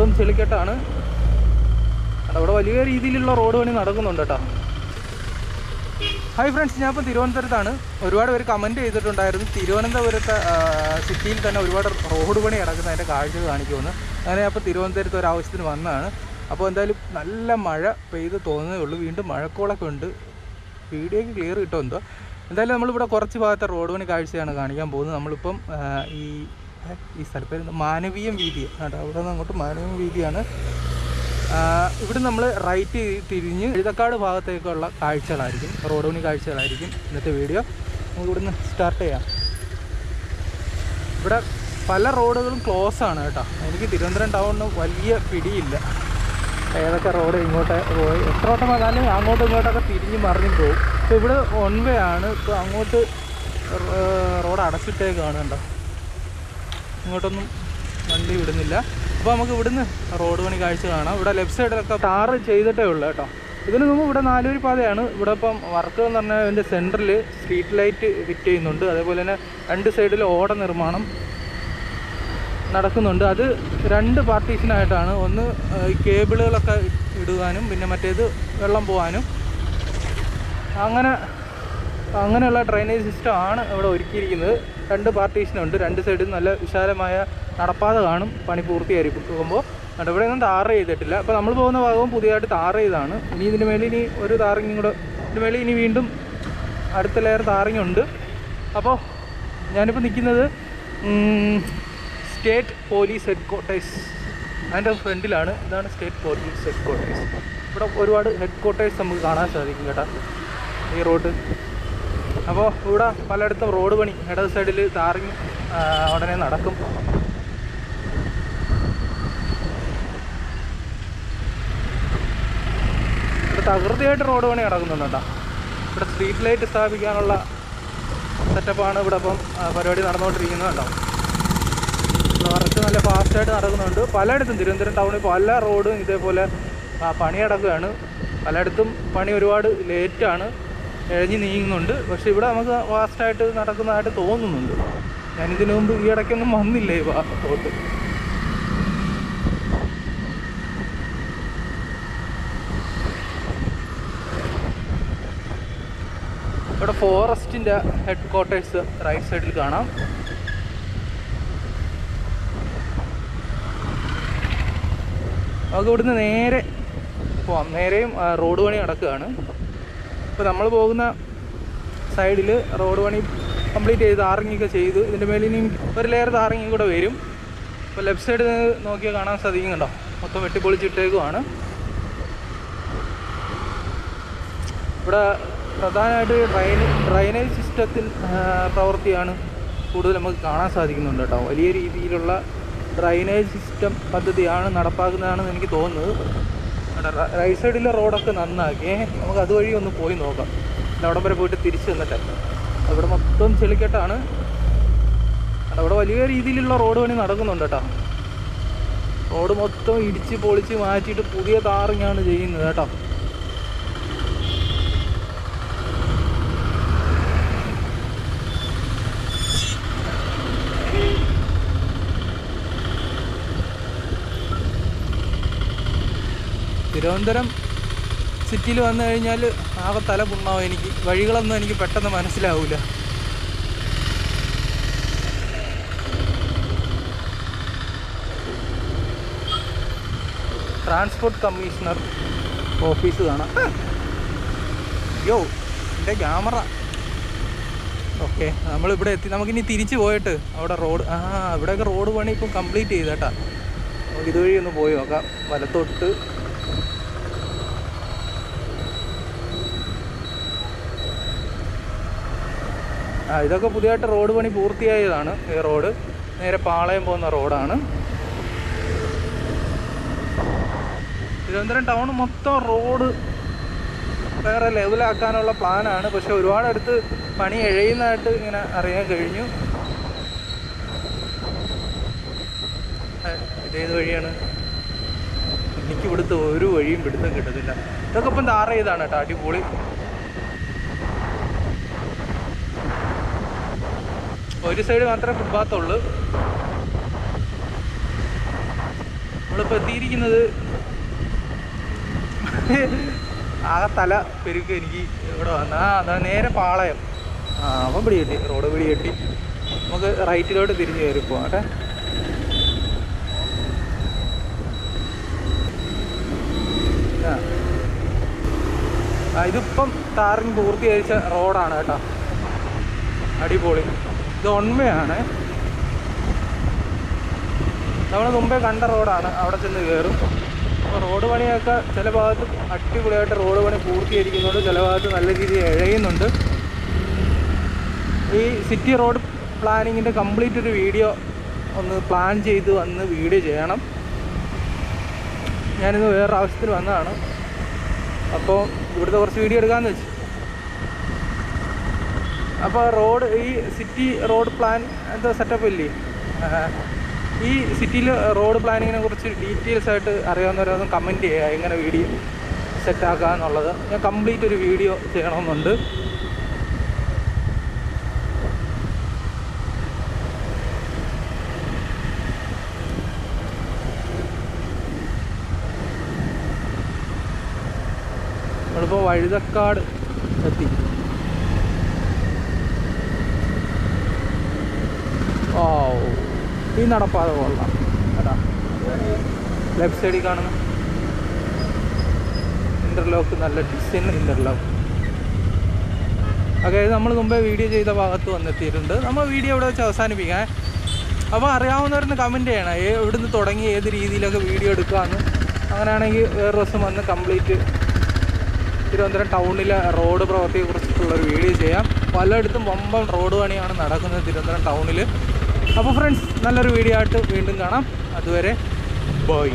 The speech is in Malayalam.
മൊത്തം ചെളിക്കെട്ടാണ്. അവിടെ വലിയ രീതിയിലുള്ള റോഡ് പണി നടക്കുന്നുണ്ട് കേട്ടോ. ഹായ് ഫ്രണ്ട്സ്, ഞാനിപ്പോൾ തിരുവനന്തപുരത്താണ്. ഒരുപാട് പേര് കമൻറ്റ് ചെയ്തിട്ടുണ്ടായിരുന്നു തിരുവനന്തപുരത്തെ സിറ്റിയിൽ തന്നെ ഒരുപാട് റോഡ് പണി കിടക്കുന്ന അതിൻ്റെ കാഴ്ചകൾ കാണിക്കുമെന്ന്. അങ്ങനെ അപ്പോൾ തിരുവനന്തപുരത്ത് ഒരു ആവശ്യത്തിന് വന്നതാണ്. അപ്പോൾ എന്തായാലും നല്ല മഴ പെയ്ത് തോന്നുന്നേ ഉള്ളൂ. വീണ്ടും മഴക്കോളൊക്കെ ഉണ്ട്. വീഡിയോയ്ക്ക് ക്ലിയർ കിട്ടുമോ എന്തോ. എന്തായാലും നമ്മളിവിടെ കുറച്ച് ഭാഗത്തെ റോഡ് പണി കാഴ്ചയാണ് കാണിക്കാൻ പോകുന്നത്. നമ്മളിപ്പം ഈ സ്ഥലപ്പേര് മാനവീയം വീതി കേട്ടോ. അവിടെ നിന്ന് അങ്ങോട്ട് മാനവീയം വീതിയാണ്. ഇവിടെ നമ്മൾ റൈറ്റ് തിരിഞ്ഞ് എഴുതക്കാട് ഭാഗത്തേക്കുള്ള കാഴ്ചകളായിരിക്കും, റോഡ് പണി കാഴ്ചകളായിരിക്കും ഇന്നത്തെ വീഡിയോ. നമുക്ക് ഇവിടുന്ന് സ്റ്റാർട്ട് ചെയ്യാം. ഇവിടെ പല റോഡുകളും ക്ലോസ് ആണ് കേട്ടോ. എനിക്ക് തിരുവനന്തപുരം ടൗണിന് വലിയ പിടിയില്ല ഏതൊക്കെ റോഡ് ഇങ്ങോട്ട് പോയി. എത്ര വട്ടം വന്നാലും അങ്ങോട്ടും ഇങ്ങോട്ടൊക്കെ തിരിഞ്ഞ് മറിഞ്ഞും പോകും. ഇപ്പോൾ ഇവിടെ വൺ വേ ആണ്. ഇപ്പോൾ അങ്ങോട്ട് റോഡ് അടച്ചിട്ടേക്കാണ് കേട്ടോ. ഇങ്ങോട്ടൊന്നും വണ്ടി വിടുന്നില്ല. അപ്പോൾ നമുക്ക് ഇവിടുന്ന് റോഡ് പണി കാഴ്ച കാണാം. ഇവിടെ ലെഫ്റ്റ് സൈഡിലൊക്കെ ടാർ ചെയ്തിട്ടേ ഉള്ളൂ കേട്ടോ. ഇതിന് മുമ്പ് ഇവിടെ നാലൂരി പാതയാണ്. ഇവിടെ ഇപ്പം വർക്ക് എന്ന് പറഞ്ഞാൽ അതിൻ്റെ സെൻറ്ററിൽ സ്ട്രീറ്റ് ലൈറ്റ് ഫിറ്റ് ചെയ്യുന്നുണ്ട്. അതേപോലെ തന്നെ രണ്ട് സൈഡിൽ ഓട നിർമ്മാണം നടക്കുന്നുണ്ട്. അത് രണ്ട് പാർട്ടീഷനായിട്ടാണ്. ഒന്ന് ഈ കേബിളുകളൊക്കെ ഇടുവാനും പിന്നെ മറ്റേത് വെള്ളം പോകാനും. അങ്ങനെയുള്ള ഡ്രെയിനേജ് സിസ്റ്റം ആണ് ഇവിടെ ഒരുക്കിയിരിക്കുന്നത്. രണ്ട് പാർട്ടീഷനുണ്ട്. രണ്ട് സൈഡിൽ നല്ല വിശാലമായ നടപ്പാത കാണും പണി പൂർത്തിയായിരിക്കുമ്പോൾ. ഇവിടെ ഒന്നും ടാർ ചെയ്തിട്ടില്ല. അപ്പോൾ നമ്മൾ പോകുന്ന ഭാഗവും പുതിയതായിട്ട് ടാർ ചെയ്താണ്. ഇനി ഇതിന് മേളിൽ ഇനി ഒരു ടാറിങ്ങും കൂടെ, ഇതിന് മേളിൽ ഇനി വീണ്ടും അടുത്ത ലെയർ ടാറിങ് ഉണ്ട്. അപ്പോൾ ഞാനിപ്പോൾ നിൽക്കുന്നത് സ്റ്റേറ്റ് പോലീസ് ഹെഡ് ക്വാർട്ടേഴ്സ് അതിൻ്റെ ഫ്രണ്ടിലാണ്. ഇതാണ് സ്റ്റേറ്റ് പോലീസ് ഹെഡ് ക്വാർട്ടേഴ്സ്. ഇവിടെ ഒരുപാട് ഹെഡ് ക്വാർട്ടേഴ്സ് നമുക്ക് കാണാൻ സാധിക്കും കേട്ടോ ഈ റോഡ്. അപ്പോൾ ഇവിടെ പലയിടത്തും റോഡ് പണി ഇടത് സൈഡിൽ ടാറിങ് ഉടനെ നടക്കും. ഇവിടെ തകൃതിയായിട്ട് റോഡ് പണി നടക്കുന്നുണ്ട് കേട്ടോ. ഇവിടെ സ്ട്രീറ്റ് ലൈറ്റ് സ്ഥാപിക്കാനുള്ള സെറ്റപ്പാണ് ഇവിടെ ഇപ്പം പരിപാടി നടന്നുകൊണ്ടിരിക്കുന്നത് കേട്ടോ. വർക്ക് നല്ല ഫാസ്റ്റായിട്ട് നടക്കുന്നുണ്ട്. പലയിടത്തും തിരുവനന്തപുരം ടൗണിൽ പല റോഡും ഇതേപോലെ പണി നടക്കുകയാണ്. പലയിടത്തും പണി ഒരുപാട് ലേറ്റാണ്, ഇഴഞ്ഞ് നീങ്ങുന്നുണ്ട്. പക്ഷേ ഇവിടെ നമുക്ക് ഫാസ്റ്റായിട്ട് നടക്കുന്നതായിട്ട് തോന്നുന്നുണ്ട്. ഞാനിതിനു മുമ്പ് ഈ ഇടയ്ക്കൊന്നും വന്നില്ല ഈ റോഡ്. ഇവിടെ ഫോറസ്റ്റിൻ്റെ ഹെഡ് ക്വാർട്ടേഴ്സ് റൈറ്റ് സൈഡിൽ കാണാം. നമുക്ക് ഇവിടുന്ന് നേരെ പോവാം. നേരെയും റോഡ് പണി നടക്കുകയാണ്. ഇപ്പോൾ നമ്മൾ പോകുന്ന സൈഡിൽ റോഡ് പണി കംപ്ലീറ്റ് ചെയ്ത് ടാറിങ്ങൊക്കെ ചെയ്തു. ഇതിൻ്റെ മേലിൽ ഇനി ഒരു ലെയർ ടാറിങ്ങും കൂടെ വരും. ഇപ്പോൾ ലെഫ്റ്റ് സൈഡിൽ നോക്കിയാൽ കാണാൻ സാധിക്കുന്നുണ്ടോ, മൊത്തം വെട്ടിപ്പൊളിച്ചിട്ടേക്കുമാണ്. ഇവിടെ പ്രധാനമായിട്ട് ഡ്രൈനേജ് സിസ്റ്റത്തിൽ പ്രവൃത്തിയാണ് കൂടുതൽ നമുക്ക് കാണാൻ സാധിക്കുന്നുണ്ട് കേട്ടോ. വലിയ രീതിയിലുള്ള ഡ്രൈനേജ് സിസ്റ്റം പദ്ധതിയാണ് നടപ്പാക്കുന്നതാണെന്ന് എനിക്ക് തോന്നുന്നത്. റൈറ്റ് സൈഡിലെ റോഡൊക്കെ നന്നാക്കി നമുക്ക് അതുവഴി ഒന്ന് പോയി നോക്കാം. അവിടം വരെ പോയിട്ട് തിരിച്ച് വന്നിട്ട് അവിടെ മൊത്തം ചെളിക്കെട്ടാണ്. അവിടെ വലിയ രീതിയിലുള്ള റോഡ് പണി നടക്കുന്നുണ്ട് കേട്ടോ. റോഡ് മൊത്തം ഇടിച്ച് പൊളിച്ച് മാറ്റിയിട്ട് പുതിയ ടാറിങ്ങാണ് ചെയ്യുന്നത് കേട്ടോ. തിരുവനന്തപുരം സിറ്റിയിൽ വന്നു കഴിഞ്ഞാൽ ആകെ തല പുണ്ണാവും എനിക്ക്. വഴികളൊന്നും എനിക്ക് പെട്ടെന്ന് മനസ്സിലാവില്ല. ട്രാൻസ്പോർട്ട് കമ്മീഷണർ ഓഫീസ് കാണാം. യോ എൻ്റെ ക്യാമറ. ഓക്കെ, നമ്മളിവിടെ എത്തി. നമുക്കിനി തിരിച്ച് പോയിട്ട് അവിടെ റോഡ് ഇവിടെയൊക്കെ റോഡ് പണി ഇപ്പം കംപ്ലീറ്റ് ചെയ്ത് കേട്ടോ. നമുക്ക് ഇതുവഴി ഒന്ന് പോയി നോക്കാം. വലത്തോട്ട് ഇതൊക്കെ പുതിയതായിട്ട് റോഡ് പണി പൂർത്തിയായതാണ്. ഈ റോഡ് നേരെ പാളയം പോകുന്ന റോഡാണ്. തിരുവനന്തപുരം ടൗൺ മൊത്തം റോഡ് വേറെ ലെവലാക്കാനുള്ള പ്ലാനാണ്. പക്ഷെ ഒരുപാടടുത്ത് പണി എഴയുന്നതായിട്ട് ഇങ്ങനെ അറിയാൻ കഴിഞ്ഞു. ഇതേത് വഴിയാണ്? എനിക്കിവിടുത്തെ ഒരു വഴിയും പിടുത്തം കിട്ടത്തില്ല. ഇതൊക്കെ ഇപ്പം ടാർ ചെയ്താണ് കേട്ടോ. അടിപൊളി. ഒരു സൈഡ് മാത്രമേ ഫുട്പാത്തുള്ളൂ. നമ്മൾ നമ്മളിപ്പോൾ എത്തിയിരിക്കുന്നത് ആകെ തല പെരുക്കും എനിക്ക് ഇവിടെ വന്ന അതാണ് നേരെ പാളയം. അപ്പം പിടി കെട്ടി, റോഡ് പിടി കെട്ടി നമുക്ക് റൈറ്റിലോട്ട് തിരിഞ്ഞ് കയറി പോകാം കേട്ടെ. ഇതിപ്പം ടാറിങ് പൂർത്തീകരിച്ച റോഡാണ് കേട്ടോ, അടിപൊളി. ഇത് ഒൺവയാണ്, നമ്മൾ മുമ്പേ കണ്ട റോഡാണ്. അവിടെ ചെന്ന് കയറും. അപ്പോൾ റോഡ് പണിയൊക്കെ ചില ഭാഗത്ത് അടിപൊളിയായിട്ട് റോഡ് പണി പൂർത്തീകരിക്കുന്നുണ്ട്, ചില ഭാഗത്ത് നല്ല രീതിയിൽ ഇഴയുന്നുണ്ട്. ഈ സിറ്റി റോഡ് പ്ലാനിങ്ങിൻ്റെ കംപ്ലീറ്റ് ഒരു വീഡിയോ ഒന്ന് പ്ലാൻ ചെയ്ത് വന്ന് വീഡിയോ ചെയ്യണം. ഞാനിന്ന് വേറൊരു ആവശ്യത്തിന് വന്നതാണ്, അപ്പോൾ ഇവിടുത്തെ കുറച്ച് വീഡിയോ എടുക്കാമെന്ന് വെച്ചു. അപ്പോൾ റോഡ് ഈ സിറ്റി റോഡ് പ്ലാൻ എന്താ സെറ്റപ്പ് ഇല്ലേ, ഈ സിറ്റിയിൽ റോഡ് പ്ലാനിങ്ങിനെ കുറിച്ച് ഡീറ്റെയിൽസ് ആയിട്ട് അറിയാവുന്നവരൊന്നും കമൻറ്റ് ചെയ്യുക, എങ്ങനെ വീഡിയോ സെറ്റാക്കുക എന്നുള്ളത്. ഞാൻ കംപ്ലീറ്റ് ഒരു വീഡിയോ ചെയ്യണമെന്നുണ്ട്. നമ്മളിപ്പോൾ വഴുതക്കാട് എത്തി. ഓ, ഈ നടപ്പാത കൊള്ളാം കേട്ടാ. ലെഫ്റ്റ് സൈഡിൽ കാണുന്ന ഇൻ്റർലോക്ക് നല്ല ഡിസൈൻ ഇൻ്റർലോക്ക്. ഓക്കെ, നമ്മൾ മുമ്പേ വീഡിയോ ചെയ്ത ഭാഗത്ത് വന്നെത്തിയിട്ടുണ്ട്. നമ്മൾ വീഡിയോ ഇവിടെ വെച്ച് അവസാനിപ്പിക്കാം. അപ്പോൾ അറിയാവുന്നവരൊന്ന് കമൻറ്റ് ചെയ്യണം, എവിടുന്ന് തുടങ്ങി ഏത് രീതിയിലൊക്കെ വീഡിയോ എടുക്കാമെന്ന്. അങ്ങനെയാണെങ്കിൽ വേറെ ദിവസം വന്ന് കംപ്ലീറ്റ് തിരുവനന്തപുരം ടൗണിലെ റോഡ് പ്രവൃത്തിയെക്കുറിച്ചിട്ടുള്ളൊരു വീഡിയോ ചെയ്യാം. പലയിടത്തും വമ്പൻ റോഡ് പണിയാണ് നടക്കുന്നത് തിരുവനന്തപുരം ടൗണിൽ. അപ്പോൾ ഫ്രണ്ട്സ്, നല്ലൊരു വീഡിയോ ആയിട്ട് വീണ്ടും കാണാം. അതുവരെ ബൈ.